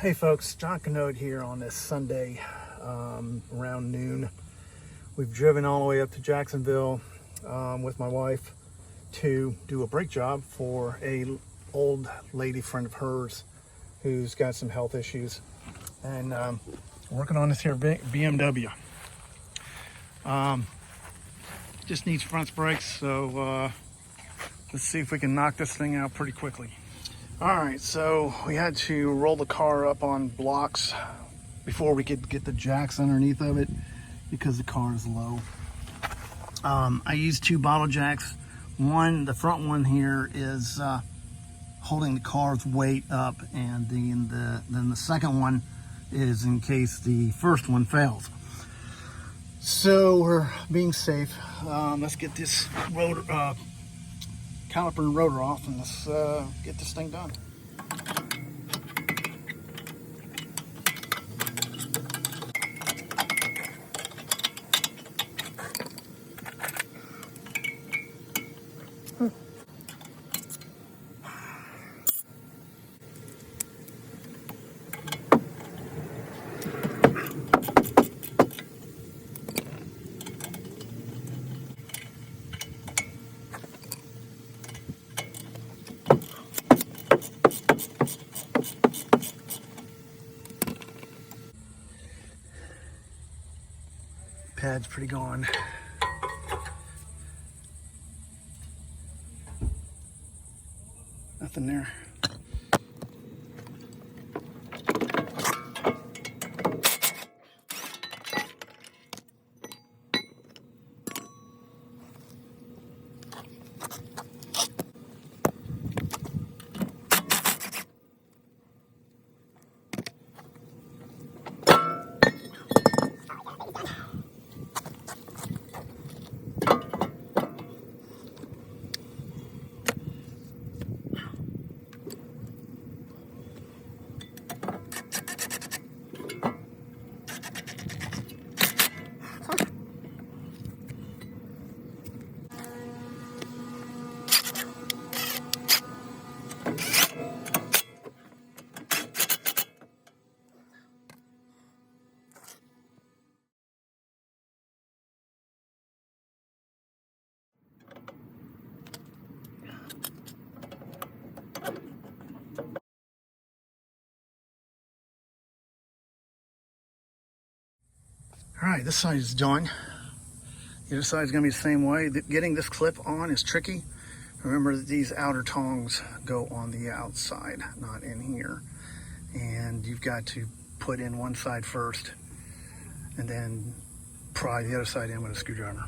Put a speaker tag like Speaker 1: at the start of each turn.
Speaker 1: Hey folks, John Canode here on this Sunday around noon. We've driven all the way up to Jacksonville with my wife to do a brake job for a old lady friend of hers who's got some health issues, and working on this here BMW. Just needs front brakes, so let's see if we can knock this thing out pretty quickly. All right, so we had to roll the car up on blocks before we could get the jacks underneath of it because the car is low. I used two bottle jacks. The front one here is holding the car's weight up, and then the second one is in case the first one fails. So we're being safe. Let's get this rotor, caliper and rotor off, and let's get this thing done. Pad's pretty gone. Nothing there. All right, this side is done. The other side is going to be the same way. Getting this clip on is tricky. Remember that these outer tongs go on the outside, not in here. And you've got to put in one side first and then pry the other side in with a screwdriver.